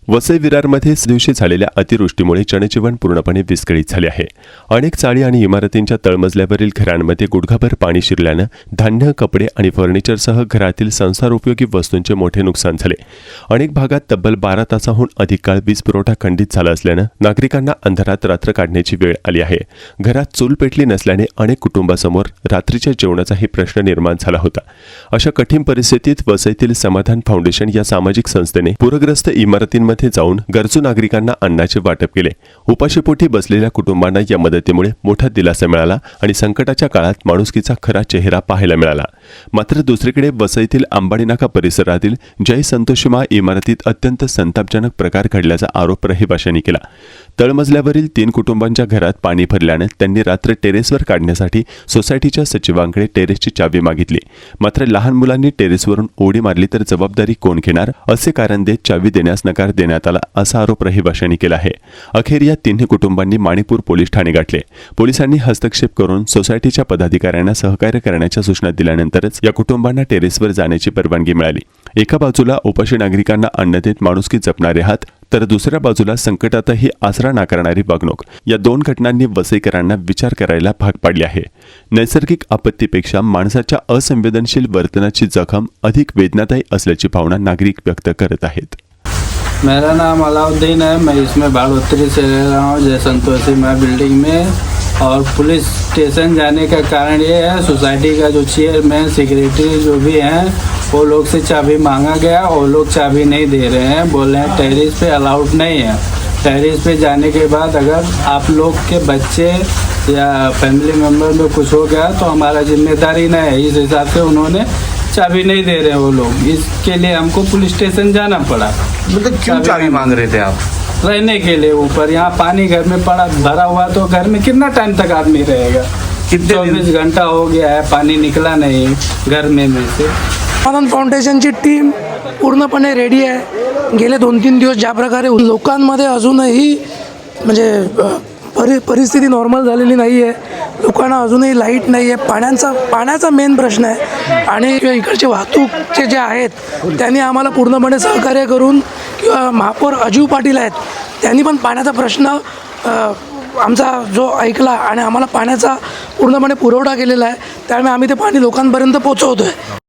वसई विरारमध्ये दिवशी झालेल्या अतिवृष्टीमुळे जनजीवन पूर्णपणे विस्कळीत झाले आहे. अनेक चाळी आणि इमारतींच्या तळमजल्यावरील घरांमध्ये गुडघाभर पाणी शिरल्यानं धान्य, कपडे आणि फर्निचरसह घरातील संसारोपयोगी वस्तूंचे मोठे नुकसान झाले. अनेक भागात तब्बल 12 तासांहून अधिक काळ वीज पुरवठा खंडित झाला असल्यानं नागरिकांना अंधारात रात्र काढण्याची वेळ आली आहे. घरात चूल पेटली नसल्याने अनेक कुटुंबासमोर रात्रीच्या जेवणाचाही प्रश्न निर्माण झाला होता. अशा कठीण परिस्थितीत वसईतील समाधान फाउंडेशन या सामाजिक संस्थेने पूरग्रस्त इमारतींमध्ये जाऊन गरजू नागरिकांना अन्नाचे वाटप केले. उपाशीपोटी बसलेल्या कुटुंबांना या मदतीमुळे मोठा दिलासा मिळाला आणि संकटाच्या काळात माणुसकीचा खरा चेहरा पाहायला मिळाला. मात्र दुसरीकडे वसईतील अंबाडी नाका परिसरातील जय संतोषीमा इमारतीत अत्यंत संतापजनक प्रकार घडल्याचा आरोप रहिवाशांनी केला. तळमजल्यावरील 3 कुटुंबांच्या घरात पाणी भरल्याने त्यांनी रात्र टेरेसवर काढण्यासाठी सोसायटीच्या सचिवांकडे टेरेसची चावी मागितली. मात्र लहान मुलांनी टेरेसवरून उडी मारली तर जबाबदारी कोण घेणार असे कारण देत चावी देण्यास नकार देण्यात आला असा आरोप रहिवाशांनी केला आहे. अखेर या 3 कुटुंबांनी माणिपूर पोलीस ठाणे गाठले. पोलिसांनी हस्तक्षेप करून सोसायटीच्या पदाधिकाऱ्यांना सहकार्य करण्याच्या सूचना दिल्यानंतरच या कुटुंबांना टेरेसवर जाण्याची परवानगी मिळाली. एका बाजूला उपाशी नागरिकांना अन्न देत माणुसकी जपणारे हात, तर दुसऱ्या बाजूला संकटातही आसरा नाकारणारी वागणूक, या 2 घटनांनी वसईकरांना विचार करायला भाग पाडले आहे. नैसर्गिक आपत्तीपेक्षा माणसाच्या असंवेदनशील वर्तनाची जखम अधिक वेदनादायी असल्याची भावना नागरिक व्यक्त करत आहेत. मेरा नाम अलाउद्दीन है। मैं इसमें बाड़ोत्री से रह रहा हूँ, जय संतोषी माँ बिल्डिंग में। और पुलिस स्टेशन जाने का कारण ये है, सोसाइटी का जो चेयरमैन, सेक्रेटरी जो भी हैं, वो लोग से चाबी मांगा गया, वो लोग चाबी नहीं दे रहे हैं। बोल रहे हैं टेरेस पे अलाउड नहीं है। टेरेस पे जाने के बाद अगर आप लोग के बच्चे या फैमिली मेम्बर में कुछ हो गया तो हमारा जिम्मेदारी नहीं है। इस हिसाब से उन्होंने चाबी नहीं दे रहे वो लोग, इसके लिए हमको पुलिस स्टेशन जाना पड़ा। मतलब क्यों चाबी मांग रहे थे आप? रहने के लिए ऊपर, यहाँ पानी घर में पड़ा भरा हुआ, तो घर में कितना टाइम तक आदमी रहेगा? 24 घंटा हो गया है, पाणी निकला नाही घर में से। समाधान फाउंडेशनची टीम पूर्णपणे रेडी आहे. गेले 2-3 दिवस ज्या प्रकारे लोकांमध्ये अजूनही म्हणजे परिस्थिती नॉर्मल झालेली नाही आहे. लोकांना अजूनही लाईट नाही आहे, पाण्याचा मेन प्रश्न आहे. आणि इकडचे वाहतूकचे जे आहेत त्यांनी आम्हाला पूर्णपणे सहकार्य करून, किंवा महापौर अजीव पाटील आहेत त्यांनी पण पाण्याचा प्रश्न आमचा जो ऐकला आणि आम्हाला पाण्याचा पूर्णपणे पुरवठा केलेला आहे. त्यामुळे आम्ही ते पाणी लोकांपर्यंत पोहोचवतो आहे.